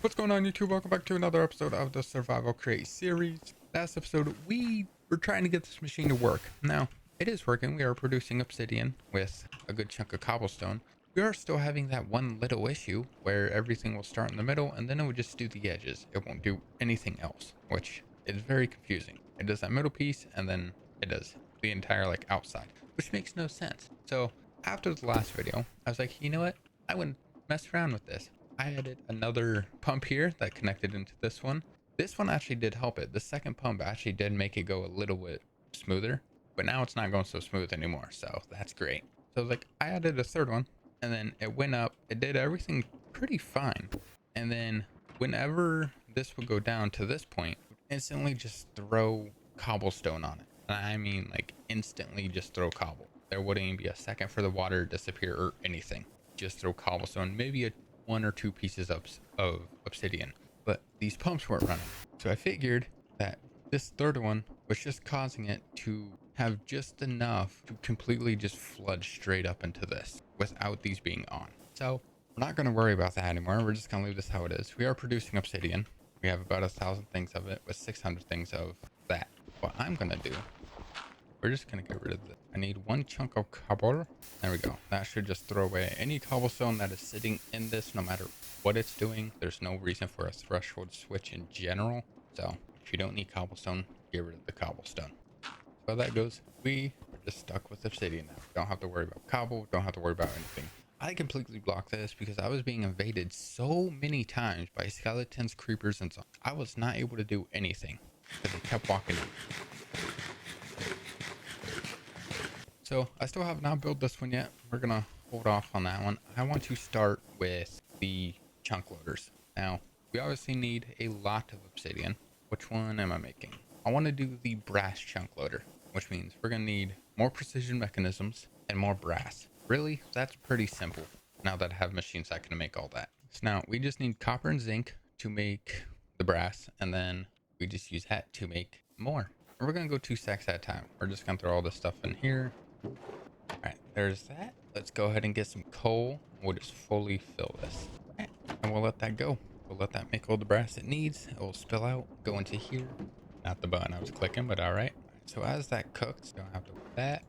What's going on, YouTube? Welcome back to another episode of the Survival Crate series. Last episode, we were trying to get this machine to work. Now, it is working. We are producing obsidian with a good chunk of cobblestone. We are still having that one little issue where everything will start in the middle and then it will just do the edges. It won't do anything else, which is very confusing. It does that middle piece and then it does the entire outside, which makes no sense. So after the last video, I was like, you know what? I wouldn't mess around with this. I added another pump here that connected into this one. This one actually did help it. The second pump actually did make it go a little bit smoother, but now it's not going so smooth anymore. So that's great. So I added a third one and then it went up. It did everything pretty fine. And then whenever this would go down to this point, it would instantly just throw cobblestone on it. And I mean instantly just throw cobble. There wouldn't even be a second for the water to disappear or anything. Just throw cobblestone, maybe one or two pieces of obsidian, but these pumps weren't running. So I figured that this third one was just causing it to have just enough to completely just flood straight up into this without these being on. So we're not going to worry about that anymore. We're just going to leave this how it is. We are producing obsidian. We have about 1,000 things of it with 600 things of that. What I'm going to do, we're just going to get rid of this. I need one chunk of cobble. There we go. That should just throw away any cobblestone that is sitting in this, no matter what it's doing. There's no reason for a threshold switch in general. So if you don't need cobblestone, get rid of the cobblestone. So that goes. We are just stuck with obsidian now. Don't have to worry about cobble. Don't have to worry about anything. I completely blocked this because I was being invaded so many times by skeletons, creepers, and so on. I was not able to do anything because they kept walking in. So I still have not built this one yet. We're gonna hold off on that one. I want to start with the chunk loaders. Now we obviously need a lot of obsidian. Which one am I making? I want to do the brass chunk loader, which means we're gonna need more precision mechanisms and more brass. Really, that's pretty simple now that I have machines that can make all that. So now we just need copper and zinc to make the brass, and then we just use that to make more. And we're gonna go 2 stacks at a time. We're just gonna throw all this stuff in here. All right, there's that. Let's go ahead and get some coal. We'll just fully fill this. All right, and we'll let that go. We'll let that make all the brass it needs. It will spill out, go into here. Not the button I was clicking, but all right. So as that cooks, don't have to do that.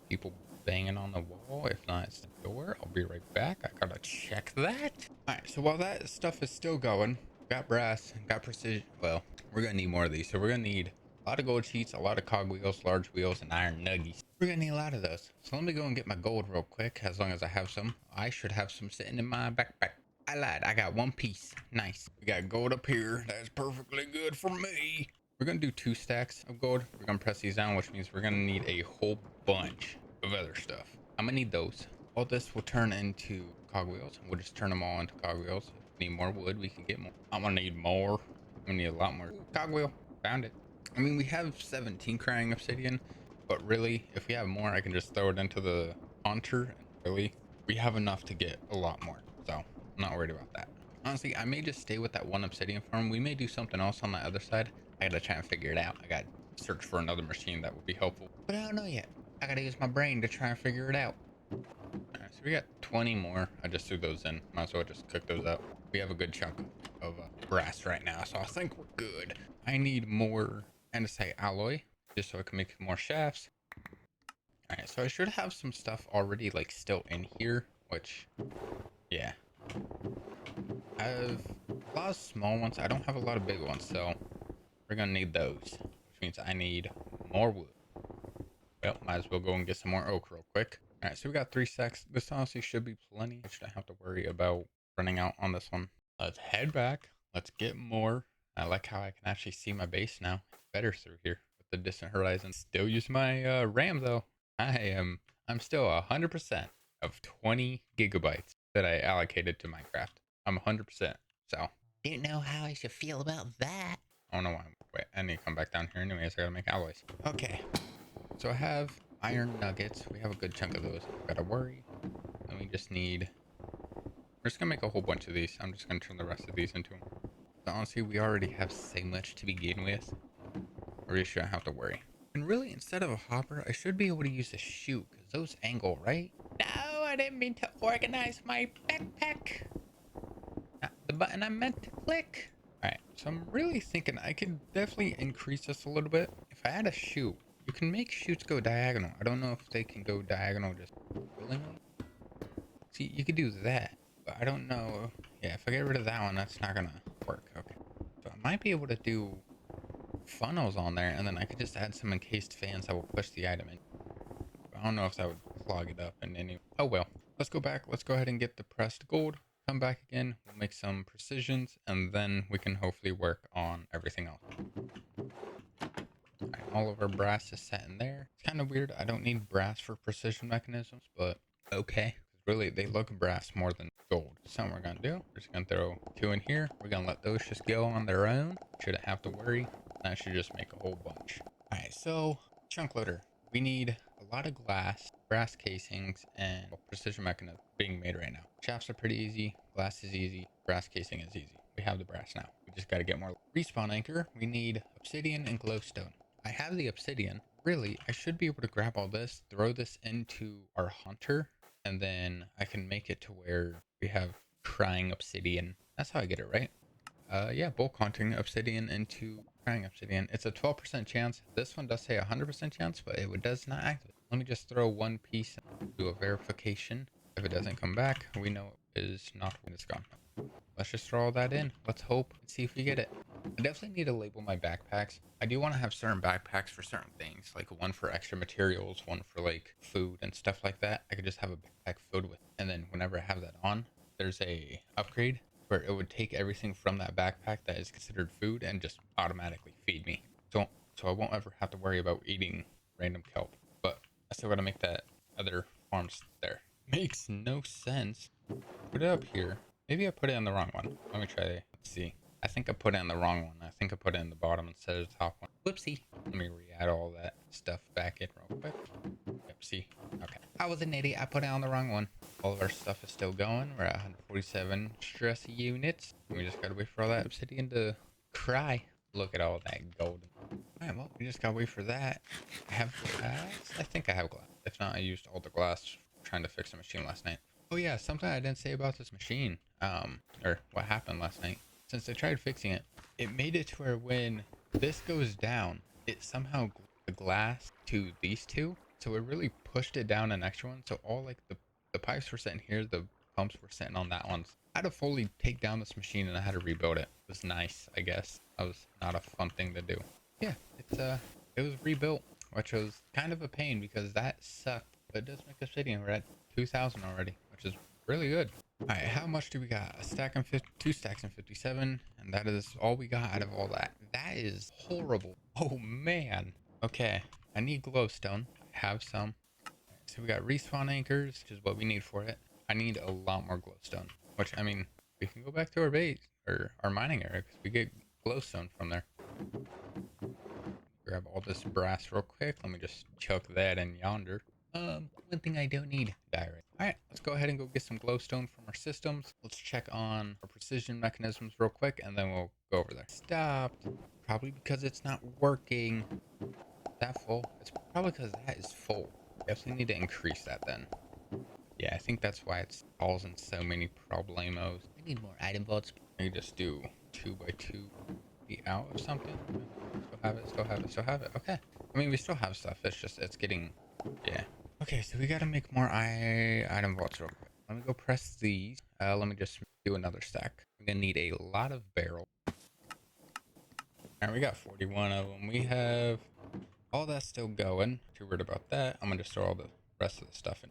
People banging on the wall. If not, it's the door. I'll be right back. I gotta check that. All right, so while that stuff is still going, got brass, got precision. Well, we're gonna need more of these. So we're gonna need a lot of gold sheets, a lot of cog wheels, large wheels, and iron nuggies. We're gonna need a lot of those. So let me go and get my gold real quick. As long as I have some, I should have some sitting in my backpack. I lied. I got one piece. Nice. We got gold up here. That's perfectly good for me. We're gonna do 2 stacks of gold. We're gonna press these down, which means we're gonna need a whole bunch of other stuff. I'm gonna need those. All this will turn into cogwheels. We'll just turn them all into cogwheels. If we need more wood, we can get more. I'm gonna need more. I'm gonna need a lot more. Ooh, cogwheel. Found it. I mean, we have 17 crying obsidian, but really, if we have more, I can just throw it into the haunter. And really, we have enough to get a lot more. So I'm not worried about that. Honestly, I may just stay with that one obsidian farm. We may do something else on the other side. I gotta try and figure it out. I gotta search for another machine that would be helpful, but I don't know yet. I gotta use my brain to try and figure it out. Alright, so we got 20 more. I just threw those in. Might as well just cook those up. We have a good chunk of brass right now, so I think we're good. I need more andesite alloy just so I can make more shafts. Alright, so I should have some stuff already still in here, which, yeah. I have a lot of small ones. I don't have a lot of big ones, so we're gonna need those, which means I need more wood. Well, might as well go and get some more oak real quick. All right, so we got 3 stacks. This honestly should be plenty. I shouldn't have to worry about running out on this one. Let's head back. Let's get more. I like how I can actually see my base now. Better through here with the distant horizon. Still use my RAM though. I'm still 100% of 20 gigabytes that I allocated to Minecraft. I'm 100%. So didn't know how I should feel about that. I don't know why. Wait, I need to come back down here anyways. I gotta make alloys. Okay. So I have iron nuggets. We have a good chunk of those. Gotta worry. And we just need. We're just gonna make a whole bunch of these. I'm just gonna turn the rest of these into them. So honestly, we already have so much to begin with. I really shouldn't have to worry. And really, instead of a hopper, I should be able to use a chute because those angle, right? No, I didn't mean to organize my backpack. Not the button I meant to Click. All right, so I'm really thinking I could definitely increase this a little bit. If I had a chute, you can make chutes go diagonal. I don't know if they can go diagonal just willingly. See, you could do that, but I don't know. Yeah, if I get rid of that one, that's not gonna work. Okay, so I might be able to do funnels on there, and then I could just add some encased fans that will push the item in. But I don't know if that would clog it up in any. Oh well. Let's go back. Let's go ahead and get the pressed gold. Come back again. We'll make some precisions, and then we can hopefully work on everything else. All right, all of our brass is set in there. It's kind of weird. I don't need brass for precision mechanisms, but okay. Really, they look brass more than gold. So what we're gonna do, we're just gonna throw 2 in here. We're gonna let those just go on their own. Shouldn't have to worry. That should just make a whole bunch. All right, so chunk loader. We need a lot of glass, brass casings, and precision mechanism being made right now. Shafts are pretty easy. Glass is easy. Brass casing is easy. We have the brass now. We just got to get more. Respawn anchor. We need obsidian and glowstone. I have the obsidian. Really, I should be able to grab all this, throw this into our hunter, and then I can make it to where we have crying obsidian. That's how I get it, right? Yeah, bulk hunting obsidian into crying obsidian. It's a 12% chance. This one does say 100% chance, but it does not activate. Let me just throw one piece and do a verification. If it doesn't come back, we know it is not when it's gone. Let's just throw all that in. Let's hope and see if we get it. I definitely need to label my backpacks. I do want to have certain backpacks for certain things, like one for extra materials, one for like food and stuff like that. I could just have a backpack filled with, and then whenever I have that on, there's a upgrade where it would take everything from that backpack that is considered food and just automatically feed me. So I won't ever have to worry about eating random kelp. But I still gotta make that other farms there. Makes no sense. Put it up here. Maybe I put it on the wrong one. Let me try. Let's see. I think I put it on the wrong one. I think I put it in the bottom instead of the top one. Whoopsie. Let me re-add all that stuff back in real quick. Yep, see? Okay. I was an idiot. I put it on the wrong one. All of our stuff is still going. We're at 147 stress units. We just gotta wait for all that obsidian to cry. Look at all that gold. Alright, well, we just gotta wait for that. I have glass? I think I have glass. If not, I used all the glass trying to fix the machine last night. Oh yeah, something I didn't say about this machine, or what happened last night. Since I tried fixing it, it made it to where when this goes down, it somehow glued the glass to these two. So it really pushed it down an extra one. So all like the pipes were sitting here, the pumps were sitting on that one. I had to fully take down this machine and I had to rebuild it. It was nice, I guess. That was not a fun thing to do. Yeah, it was rebuilt, which was kind of a pain because that sucked. But it does make obsidian. We're at 2,000 already, which is really good. All right, how much do we got? A stack and 2 stacks and 57, and that is all we got out of all that. That is horrible. Oh man. Okay, I need glowstone. I have some. So we got respawn anchors, which is what we need for it. I need a lot more glowstone, which I mean, we can go back to our base or our mining area because we get glowstone from there. Grab all this brass real quick. Let me just chuck that in yonder. One thing I don't need, diorite. Alright, let's go ahead and go get some glowstone from our systems. Let's check on our precision mechanisms real quick, and then we'll go over there. Stopped. Probably because it's not working. That full? It's probably because that is full. Definitely need to increase that then. Yeah, I think that's why it's causing so many problemos. I need more item vaults. Maybe just do 2 by 2 be out of something. Still have it, still have it, still have it. Okay. I mean, we still have stuff. It's just, it's getting, yeah. Okay, so we gotta make more item vaults real quick. Let me go press these. Let me just do another stack. We're gonna need a lot of barrels. Alright, we got 41 of them. We have all that still going. Too worried about that. I'm gonna just throw all the rest of the stuff in.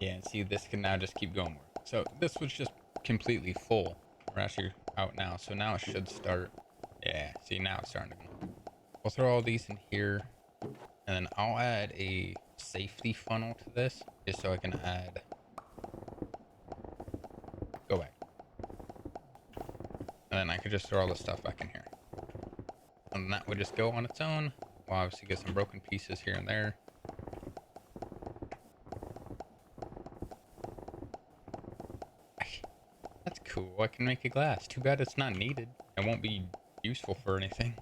Yeah, and see, this can now just keep going more. So this was just completely full. We're actually out now, so now it should start. Yeah, see, now it's starting to go. We'll throw all these in here, and then I'll add a safety funnel to this, just so I can add. Go back. And then I could just throw all the stuff back in here. And that would just go on its own. We'll obviously get some broken pieces here and there. That's cool. I can make a glass. Too bad it's not needed. It won't be useful for anything.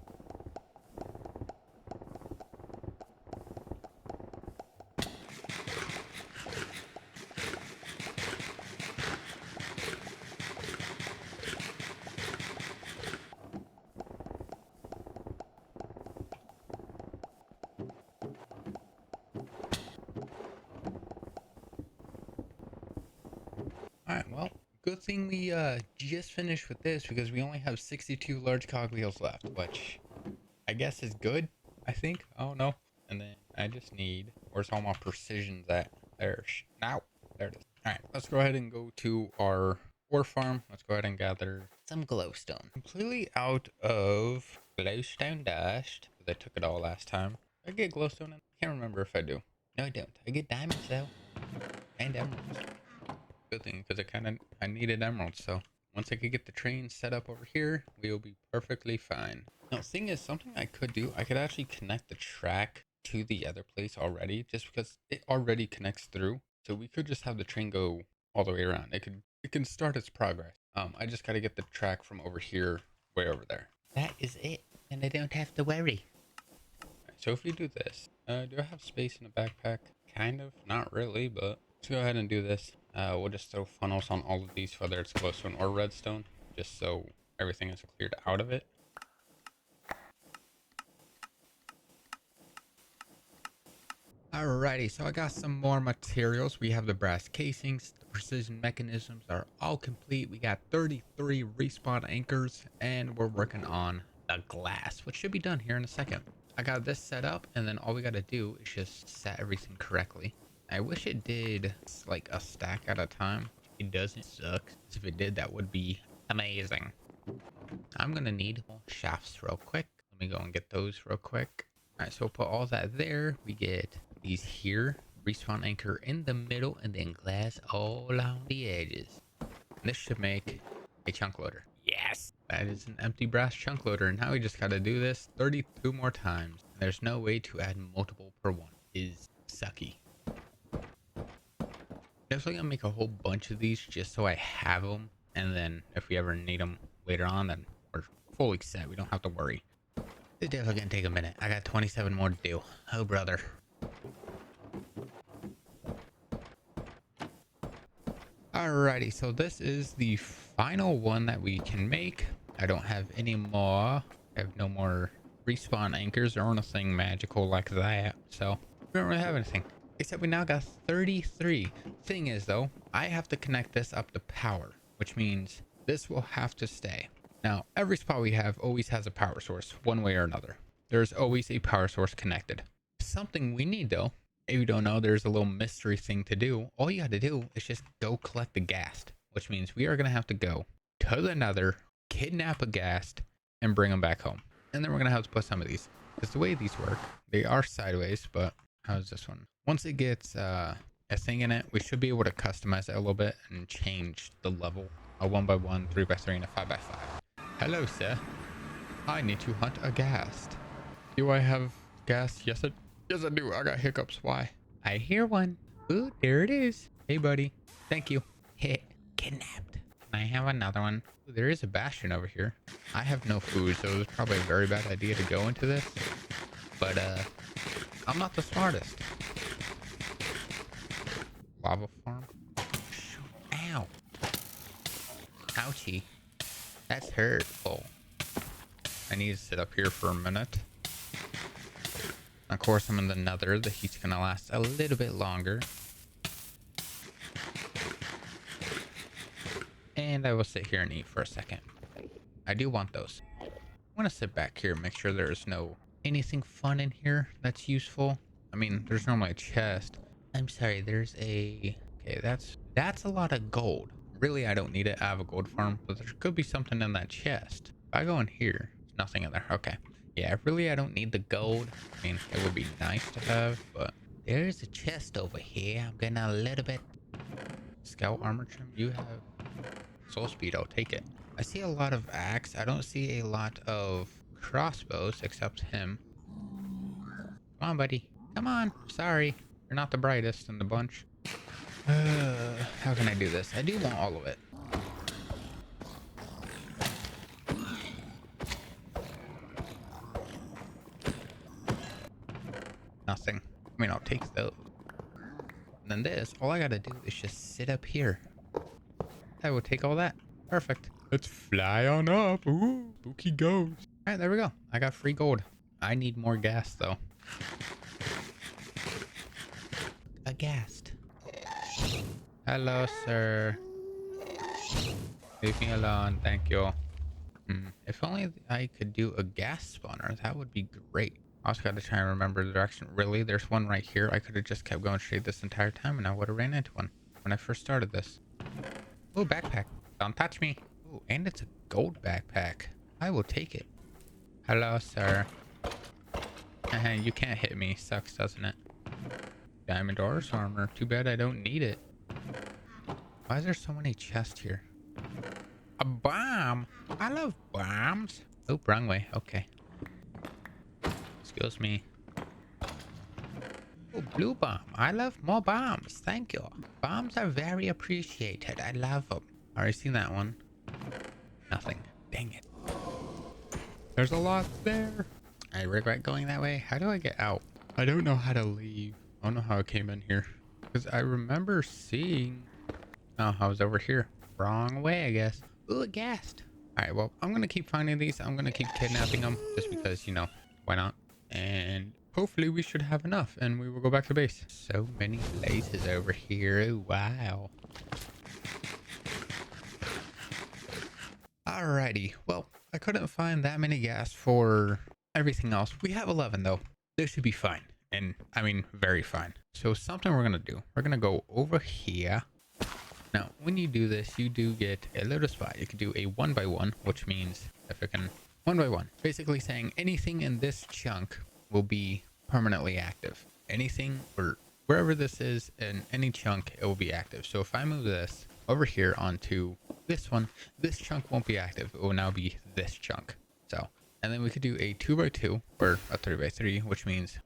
Alright, well, good thing we just finished with this because we only have 62 large cogwheels left, which I guess is good, I think. I don't know. And then I just need, where's all my precisions at? There, now, there it is. Alright, let's go ahead and go to our ore farm. Let's go ahead and gather some glowstone. Completely out of glowstone dust, because I took it all last time. I get glowstone? I can't remember if I do. No, I don't. I get diamonds though, and emeralds. Good thing, because I needed emeralds, so once I could get the train set up over here, we will be perfectly fine. Now, thing is, something I could do, I could actually connect the track to the other place already, just because it already connects through. So we could just have the train go all the way around. It can start its progress. I just got to get the track from over here, way over there. That is it, and I don't have to worry. Right, so if we do this, do I have space in the backpack? Kind of, not really, but let's go ahead and do this. We'll just throw funnels on all of these, whether it's glowstone or redstone, just so everything is cleared out of it. Alrighty, so I got some more materials. We have the brass casings, the precision mechanisms are all complete. We got 33 respawn anchors, and we're working on the glass, which should be done here in a second. I got this set up, and then all we got to do is just set everything correctly. I wish it did like a stack at a time. It doesn't suck. If it did, that would be amazing. I'm gonna need shafts real quick. Let me go and get those real quick. All right, so we'll put all that there. We get these here, respawn anchor in the middle, and then glass all along the edges. And this should make a chunk loader. Yes, that is an empty brass chunk loader. Now we just got to do this 32 more times. And there's no way to add multiple per one. Is sucky. Definitely gonna make a whole bunch of these just so I have them, and then if we ever need them later on, then we're fully set. We don't have to worry. It's definitely gonna take a minute. I got 27 more to do. Oh brother. Alrighty, so this is the final one that we can make. I don't have any more. I have no more respawn anchors or anything magical like that, so we don't really have anything. Except we now got 33. Thing is though, I have to connect this up to power, which means this will have to stay. Now, every spot we have always has a power source, one way or another. There's always a power source connected. Something we need though, if you don't know, there's a little mystery thing to do. All you got to do is just go collect the ghast, which means we are going to have to go to the nether, kidnap a ghast, and bring them back home. And then we're going to have to put some of these. Because the way these work, they are sideways, but how's this one? Once it gets a thing in it, we should be able to customize it a little bit and change the level. A 1x1, 3x3, and a 5x5. Hello, sir. I need to hunt a ghast. Do I have ghast? Yes, I do. I got hiccups. Why? I hear one. Ooh, there it is. Hey, buddy. Thank you. Hit. Kidnapped. Can I have another one? Ooh, there is a bastion over here. I have no food, so it was probably a very bad idea to go into this. But, I'm not the smartest. Lava farm. Ow. Ouchie. That's hurtful. I need to sit up here for a minute. Of course, I'm in the nether. The heat's gonna last a little bit longer. And I will sit here and eat for a second. I do want those. I want to sit back here and make sure there's no anything fun in here that's useful. I mean, there's normally a chest. I'm sorry, there's a... Okay, that's a lot of gold. Really, I don't need it. I have a gold farm, but there could be something in that chest. If I go in here, there's nothing in there. Okay. Yeah, really, I don't need the gold. I mean, it would be nice to have, but there's a chest over here. I'm getting a little bit... Scout armor trim, you have soul speed. I'll take it. I see a lot of axe. I don't see a lot of crossbows except him. Come on, buddy. Come on. Sorry. You're not the brightest in the bunch. How can I do this? I do want all of it. Nothing. I mean, I'll take those. And then this, all I gotta do is just sit up here. I will take all that. Perfect. Let's fly on up. Ooh, spooky ghost. All right, there we go. I got free gold. I need more ghast though. A ghast. Hello, sir. Leave me alone. Thank you. If only I could do a gas spawner, that would be great. I also got to try and remember the direction. Really, there's one right here. I could have just kept going straight this entire time and I would have ran into one when I first started this. Oh, backpack. Don't touch me. Oh, and it's a gold backpack. I will take it. Hello, sir. You can't hit me. Sucks, doesn't it? Diamond Ores armor. Too bad I don't need it. Why is there so many chests here? A bomb. I love bombs. Oh, wrong way. Okay. Excuse me. Oh, blue bomb. I love more bombs. Thank you. Bombs are very appreciated. I love them. Already seen that one. Nothing. Dang it. There's a lot there. I regret going that way. How do I get out? I don't know how to leave. I don't know how I came in here. Because I remember seeing... Oh, I was over here. Wrong way, I guess. Ooh, a ghast. Alright, well, I'm going to keep finding these. I'm going to keep kidnapping them. Just because, you know, why not? And hopefully we should have enough. And we will go back to base. So many places over here. Oh, wow. Alrighty. Well, I couldn't find that many gas for everything else. We have 11, though. This should be fine. And, I mean, very fine. So something we're going to do. We're going to go over here. Now, when you do this, you do get a little spot. You can do a 1x1, which means if it can 1x1, basically saying anything in this chunk will be permanently active. Anything or wherever this is in any chunk, it will be active. So if I move this over here onto this one, this chunk won't be active. It will now be this chunk. So, and then we could do a 2x2 or a 3x3, which means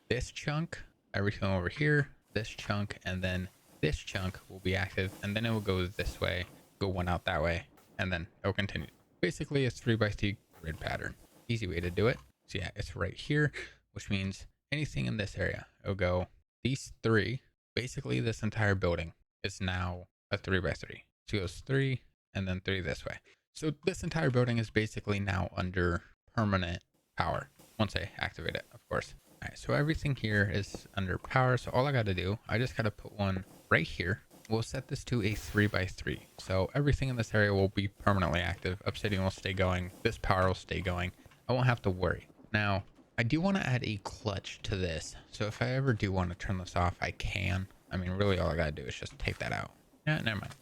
this chunk, everything over here, this chunk, and then this chunk will be active, and then it will go this way, go one out that way, and then it will continue. Basically, it's 3x3 grid pattern. Easy way to do it. So yeah, it's right here, which means anything in this area, it'll go these three. Basically, this entire building is now a 3x3. So it goes 3 and then 3 this way. So this entire building is basically now under permanent power once I activate it, of course. All right, so everything here is under power. So all I got to do, I just got to put one right here. We'll set this to a 3x3. So everything in this area will be permanently active. Obsidian will stay going. This power will stay going. I won't have to worry. Now, I do want to add a clutch to this. So if I ever do want to turn this off, I can. I mean, really all I got to do is just take that out. Yeah, never mind.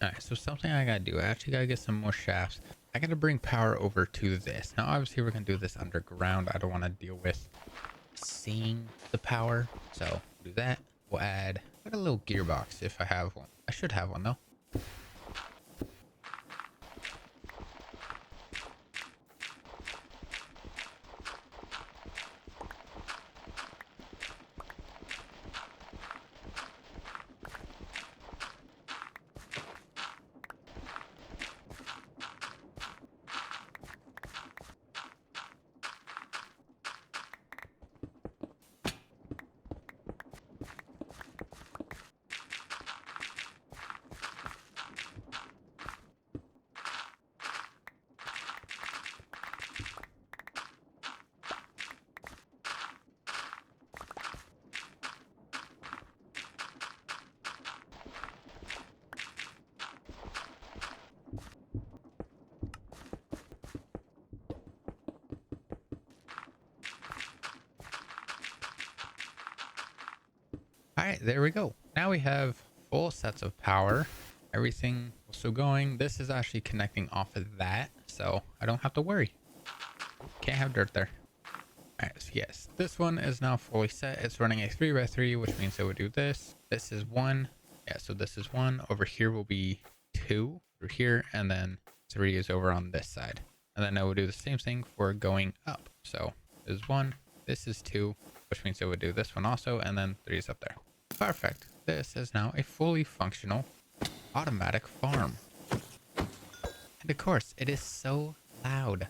All right, so something I got to do, I actually got to get some more shafts. I got to bring power over to this. Now, obviously, we're going to do this underground. I don't want to deal with seeing the power. So do that. We'll add like a little gearbox if I have one. I should have one though. All right, there we go. Now we have full sets of power. Everything also going. This is actually connecting off of that, so I don't have to worry. Can't have dirt there. All right, so yes, this one is now fully set. It's running a 3x3, which means it would do this. This is 1. Yeah, so this is 1. Over here will be 2 through here, and then 3 is over on this side. And then I will do the same thing for going up. So this is 1, this is 2, which means it would do this one also, and then 3 is up there. Perfect. This is now a fully functional automatic farm. And of course, it is so loud.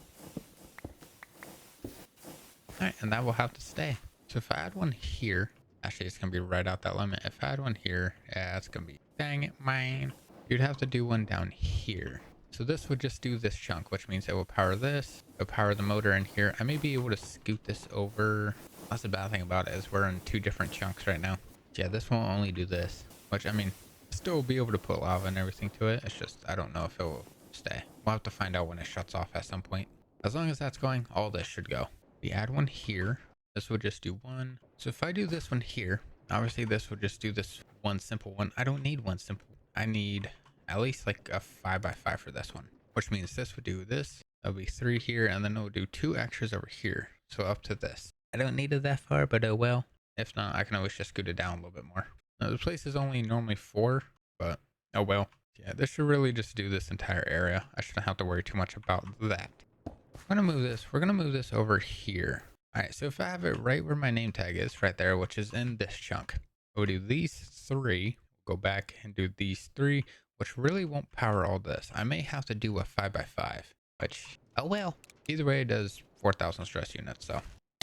Alright, and that will have to stay. So if I add one here, actually it's going to be right out that limit. If I add one here, yeah, it's going to be, dang it, man. You'd have to do one down here. So this would just do this chunk, which means it will power this, it will power the motor in here. I may be able to scoot this over. That's the bad thing about it is we're in 2 different chunks right now. Yeah, this won't only do this, which I mean, still be able to put lava and everything to it. It's just, I don't know if it will stay. We'll have to find out when it shuts off at some point. As long as that's going, all this should go. We add one here. This will just do one. So if I do this one here, obviously this will just do this one simple one. I don't need one simple. I need at least like a 5x5 for this one, which means this would do this. That'll be 3 here, and then it will do 2 extras over here. So up to this. I don't need it that far, but oh well. If not, I can always just scoot it down a little bit more. Now, the place is only normally 4, but oh well. Yeah, this should really just do this entire area. I shouldn't have to worry too much about that. I'm gonna move this. We're gonna move this over here. All right, so if I have it right where my name tag is, right there, which is in this chunk, we'll do these 3. Go back and do these 3, which really won't power all this. I may have to do a 5x5, which, oh well. Either way, it does 4,000 stress units, so.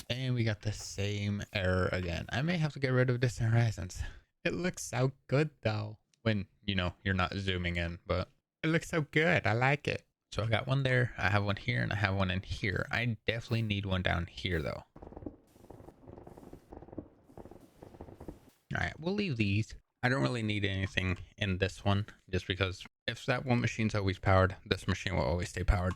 And we got the same error again. I may have to get rid of Distant Horizons. It looks so good though, when, you know, you're not zooming in, but it looks so good. I like it. So I got one there, I have one here, and I have one in here. I definitely need one down here though. All right, we'll leave these. I don't really need anything in this one, just because if that one machine's always powered, this machine will always stay powered.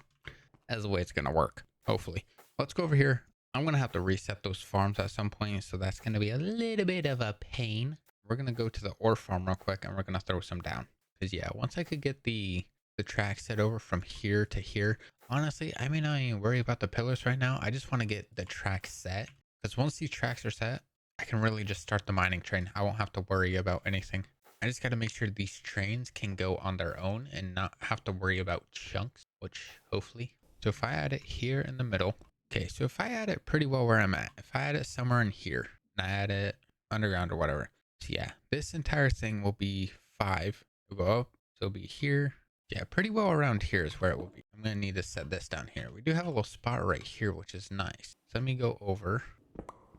That's the way it's gonna work, hopefully. Let's go over here. I'm gonna have to reset those farms at some point, so that's gonna be a little bit of a pain. We're gonna go to the ore farm real quick, and we're gonna throw some down. Because yeah, once I could get the track set over from here to here, honestly, I may not even worry about the pillars right now. I just want to get the track set, because once these tracks are set, I can really just start the mining train. I won't have to worry about anything. I just got to make sure these trains can go on their own and not have to worry about chunks, which hopefully. So if I add it here in the middle, okay, so if I add it pretty well where I'm at, if I add it somewhere in here, and I add it underground or whatever, so yeah, this entire thing will be 5. It'll go up, so it'll be here. Yeah, pretty well around here is where it will be. I'm going to need to set this down here. We do have a little spot right here, which is nice. So let me go over.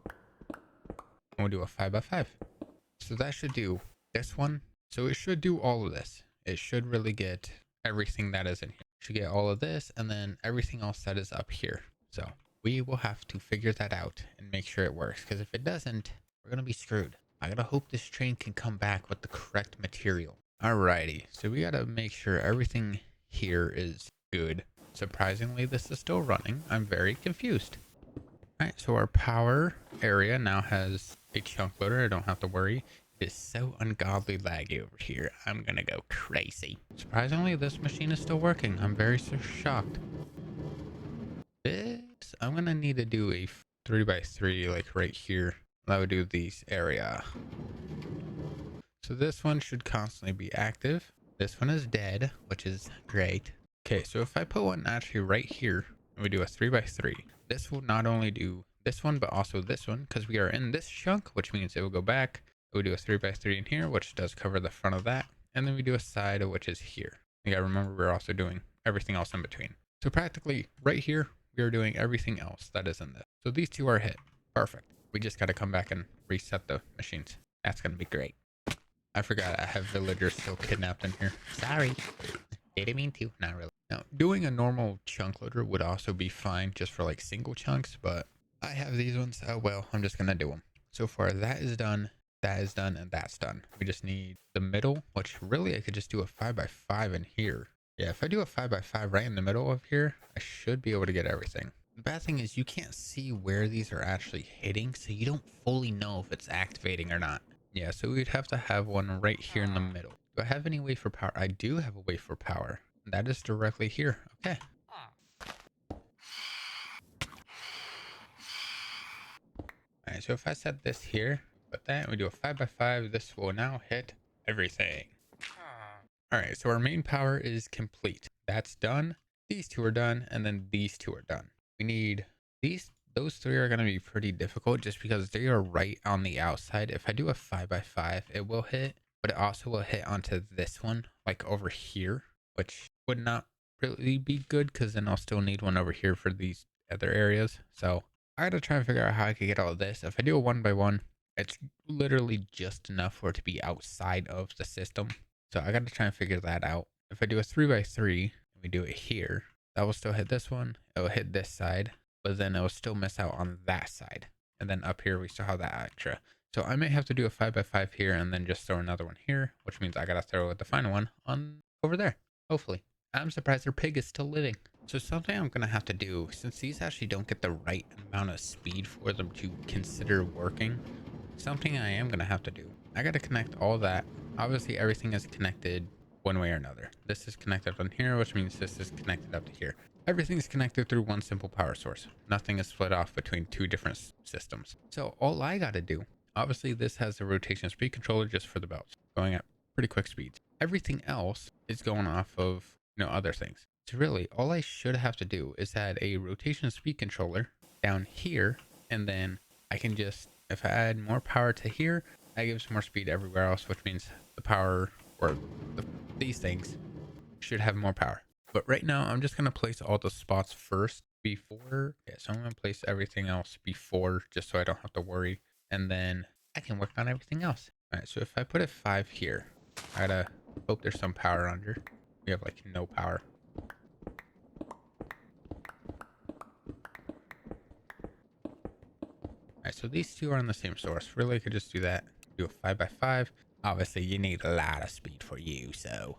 And we'll do a 5x5. So that should do this one. So it should do all of this. It should really get everything that is in here. It should get all of this and then everything else that is up here. So we will have to figure that out and make sure it works. Because if it doesn't, we're going to be screwed. I got to hope this train can come back with the correct material. Alrighty, so we gotta make sure everything here is good. Surprisingly, this is still running. I'm very confused. Alright, so our power area now has a chunk loader. I don't have to worry. It is so ungodly laggy over here. I'm gonna go crazy. Surprisingly, this machine is still working. I'm very shocked. This, I'm gonna need to do a 3x3 like right here. That would do these area. So this one should constantly be active. This one is dead, which is great. Okay, so if I put one actually right here, and we do a 3x3, this will not only do this one, but also this one, because we are in this chunk, which means it will go back. We do a 3x3 in here, which does cover the front of that. And then we do a side, which is here. You gotta remember, we're also doing everything else in between. So practically right here, we are doing everything else that is in this. So these two are hit. Perfect. We just gotta come back and reset the machines. That's gonna be great. I forgot I have villagers still kidnapped in here. Sorry. Didn't mean to. Not really. Now, doing a normal chunk loader would also be fine just for like single chunks, but I have these ones. Oh well, I'm just gonna do them. So far, that is done, and that's done. We just need the middle, which really I could just do a 5x5 in here. Yeah, if I do a 5x5 right in the middle of here, I should be able to get everything. The bad thing is you can't see where these are actually hitting, so you don't fully know if it's activating or not. Yeah, so we'd have to have one right here in the middle. Do I have any way for power? I do have a way for power. That is directly here. Okay. Alright, so if I set this here, put that, we do a 5x5, this will now hit everything. Alright, so our main power is complete. That's done. These two are done, and then these two are done. We need those 3 are going to be pretty difficult just because they are right on the outside. If I do a 5x5, it will hit, but it also will hit onto this one, like over here, which would not really be good because then I'll still need one over here for these other areas. So I got to try and figure out how I could get all of this. If I do a 1x1, it's literally just enough for it to be outside of the system. So I got to try and figure that out. If I do a 3x3, and we do it here, that will still hit this one. It will hit this side, but then it will still miss out on that side. And then up here, we still have that extra. So I may have to do a 5x5 here and then just throw another one here, which means I gotta throw the final one on over there, hopefully. I'm surprised their pig is still living. So something I'm gonna have to do, since these actually don't get the right amount of speed for them to consider working, something I am gonna have to do. I gotta connect all that. Obviously everything is connected one way or another. This is connected on here, which means this is connected up to here. Everything's connected through one simple power source. Nothing is split off between two different systems. So all I gotta do, obviously this has a rotation speed controller just for the belts, going at pretty quick speeds. Everything else is going off of, other things. So really all I should have to do is add a rotation speed controller down here, and then I can just, if I add more power to here, that gives more speed everywhere else, which means the power, or these things should have more power. But right now I'm just going to place all the spots first before. Yeah, so I'm going to place everything else before, just so I don't have to worry. And then I can work on everything else. All right, so if I put a 5 here, I gotta hope there's some power under. We have like no power. Alright, so these two are on the same source. Really, I could just do that. Do a 5x5. Obviously, you need a lot of speed for you, so...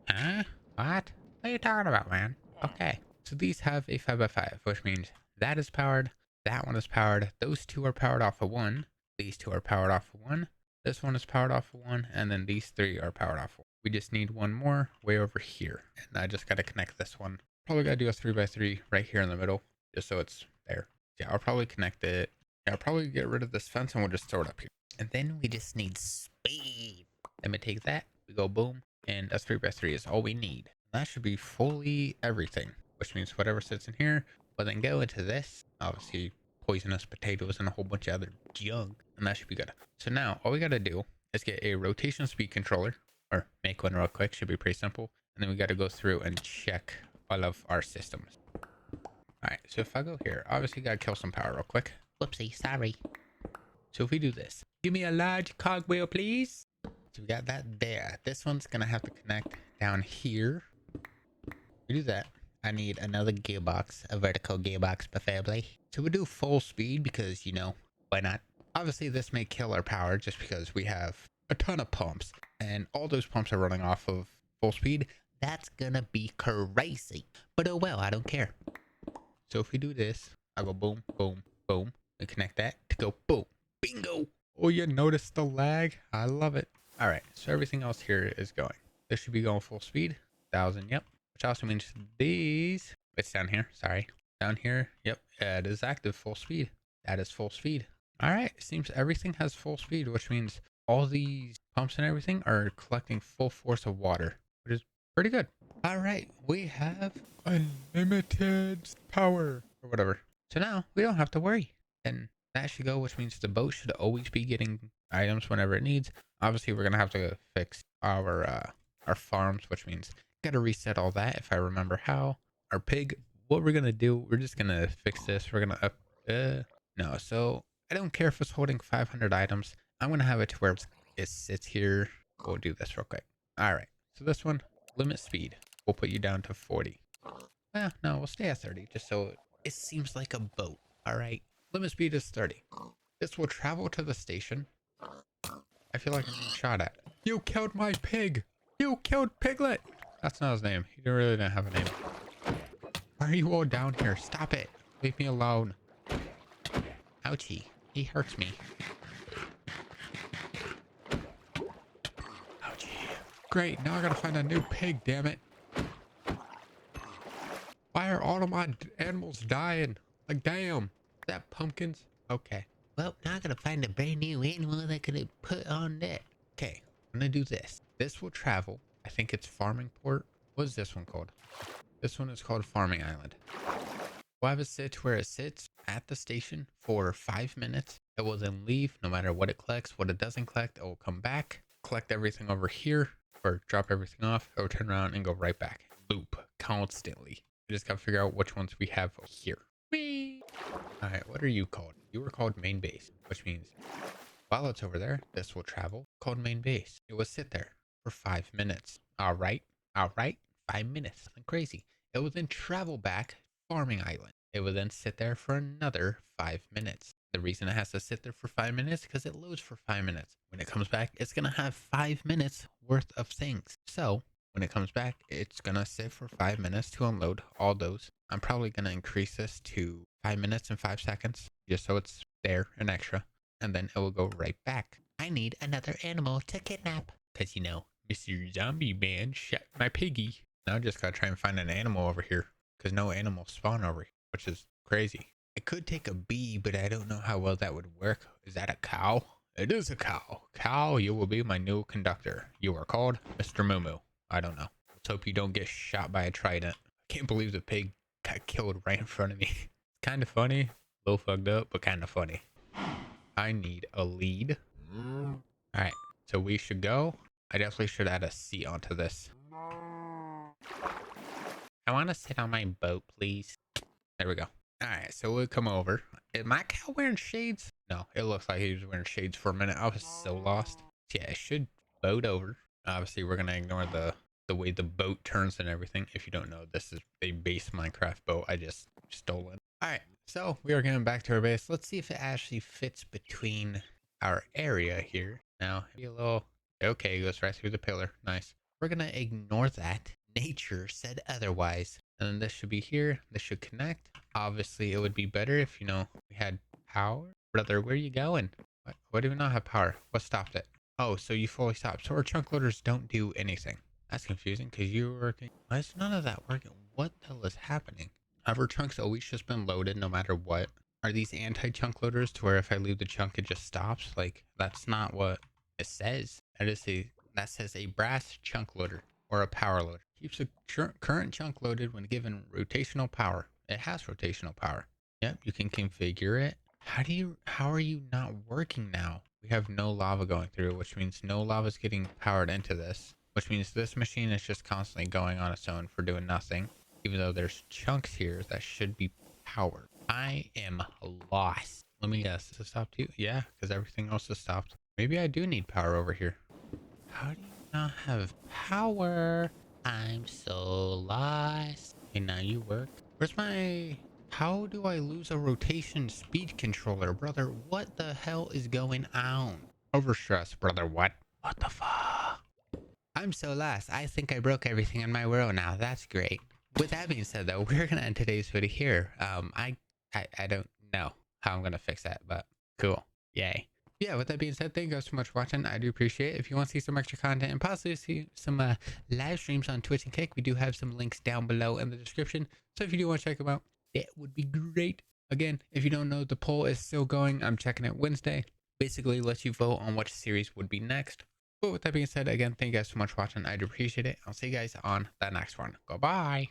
Huh? What? What are you talking about, man? Okay. So these have a 5x5, which means that is powered, that one is powered, those two are powered off of one, these two are powered off of one, this one is powered off of one, and then these three are powered off of one. We just need one more way over here. And I just gotta connect this one. Probably gotta do a 3x3 right here in the middle, just so it's there. Yeah, I'll probably connect it. Yeah, I'll probably get rid of this fence and we'll just throw it up here. And then we just need speed. Then we take that, we go boom, and that's 3x3 is all we need. That should be fully everything, which means whatever sits in here will then go into this. Obviously, poisonous potatoes and a whole bunch of other junk, and that should be good. So now all we gotta do is get a rotation speed controller, or make one real quick. Should be pretty simple. And then we gotta go through and check all of our systems. All right, so if I go here, obviously gotta kill some power real quick. Whoopsie, sorry. So if we do this, give me a large cogwheel, please. So we got that there. This one's gonna have to connect down here. We do that. I need another gearbox, a vertical gearbox preferably. So we do full speed because, why not? Obviously this may kill our power just because we have a ton of pumps and all those pumps are running off of full speed. That's gonna be crazy. But oh well, I don't care. So if we do this, I'll go boom, boom, boom. We connect that to go boom. Bingo! Oh, you noticed the lag? I love it. All right, so everything else here is going. This should be going full speed. 1,000, yep. Which also means these, it's down here, sorry. Down here, yep, it is active full speed. That is full speed. All right, it seems everything has full speed, which means all these pumps and everything are collecting full force of water, which is pretty good. All right, we have unlimited power or whatever. So now we don't have to worry. And that should go, which means the boat should always be getting items whenever it needs. Obviously, we're gonna have to fix our farms, which means gotta reset all that if I remember how. Our pig, what we're gonna do, we're just gonna fix this. We're gonna no, so I don't care if it's holding 500 items. I'm gonna have it to where it sits here. We'll do this real quick. All right, so this one, limit speed. We'll put you down to 40. No, we'll stay at 30 just so it seems like a boat. All right, limit speed is 30. This will travel to the station. I feel like I'm being shot at. You killed my pig. You killed Piglet. That's not his name. He really didn't have a name. Why are you all down here? Stop it. Leave me alone. Ouchie. He hurts me. Ouchie. Great. Now I gotta find a new pig, damn it. Why are all of my animals dying? Like, damn. Is that pumpkins? Okay. Well, now I gotta find a brand new animal that I could put on that. Okay. I'm gonna do this. This will travel. I think it's Farming Port. What is this one called? This one is called Farming Island. We'll have it sit where it sits at the station for 5 minutes. It will then leave no matter what it collects. What it doesn't collect, it will come back, collect everything over here, or drop everything off. It will turn around and go right back. Loop constantly. We just gotta figure out which ones we have here. Whee! Alright, what are you called? You were called main base, which means while it's over there, this will travel called main base. It will sit there for 5 minutes. Alright, 5 minutes. Nothing crazy. It will then travel back Farming Island. It will then sit there for another 5 minutes. The reason it has to sit there for 5 minutes because it loads for 5 minutes. When it comes back, it's gonna have 5 minutes worth of things. So when it comes back, it's gonna sit for 5 minutes to unload all those. I'm probably gonna increase this to 5 minutes and 5 seconds just so it's there and extra, and then it will go right back. I need another animal to kidnap because Mr. Zombie Man shot my piggy. Now I just gotta try and find an animal over here because no animals spawn over here, which is crazy. I could take a bee, but I don't know how well that would work. Is that a cow? It is a cow. Cow, you will be my new conductor. You are called Mr. Moo. I don't know. Let's hope you don't get shot by a trident. I can't believe the pig got killed right in front of me. It's kind of funny. A little fucked up, but kind of funny. I need a lead. Alright, so we should go. I definitely should add a seat onto this. I want to sit on my boat, please. There we go. Alright, so we'll come over. Is my cow wearing shades? No, it looks like he was wearing shades for a minute. I was so lost. Yeah, I should boat over. Obviously, we're going to ignore the way the boat turns and everything. If you don't know, this is a base Minecraft boat I just stole it. Alright, so we are getting back to our base. Let's see if it actually fits between our area here. Now, be a little... Okay, it goes right through the pillar. Nice. We're going to ignore that. Nature said otherwise. And then this should be here. This should connect. Obviously, it would be better if, we had power. Brother, where are you going? Why do we not have power? What stopped it? Oh, so you fully stopped. So our chunk loaders don't do anything. That's confusing because you were working. Why is none of that working? What the hell is happening? Have our chunks always just been loaded no matter what? Are these anti-chunk loaders to where if I leave the chunk, it just stops? Like, that's not what it says. That says a brass chunk loader or a power loader. Keeps the current chunk loaded when given rotational power. It has rotational power. Yep, you can configure it. How are you not working now? We have no lava going through, which means no lava is getting powered into this, which means this machine is just constantly going on its own for doing nothing, even though there's chunks here that should be powered. I am lost. Let me guess, this stopped too? Yeah, because everything else has stopped. Maybe I do need power over here. How do you not have power? I'm so lost. Okay, now you work. Where's my... How do I lose a rotation speed controller? Brother, what the hell is going on? Overstress, brother, what? What the fuck? I'm so lost. I think I broke everything in my world now. That's great. With that being said, though, we're gonna end today's video here. I don't know how I'm gonna fix that, but cool. Yay. Yeah, with that being said, thank you guys so much for watching. I do appreciate it. If you want to see some extra content and possibly see some live streams on Twitch and Kick, we do have some links down below in the description. So if you do want to check them out, that would be great. Again, if you don't know, the poll is still going. I'm checking it Wednesday. Basically, lets you vote on which series would be next. But with that being said, again, thank you guys so much for watching. I do appreciate it. I'll see you guys on the next one. Goodbye.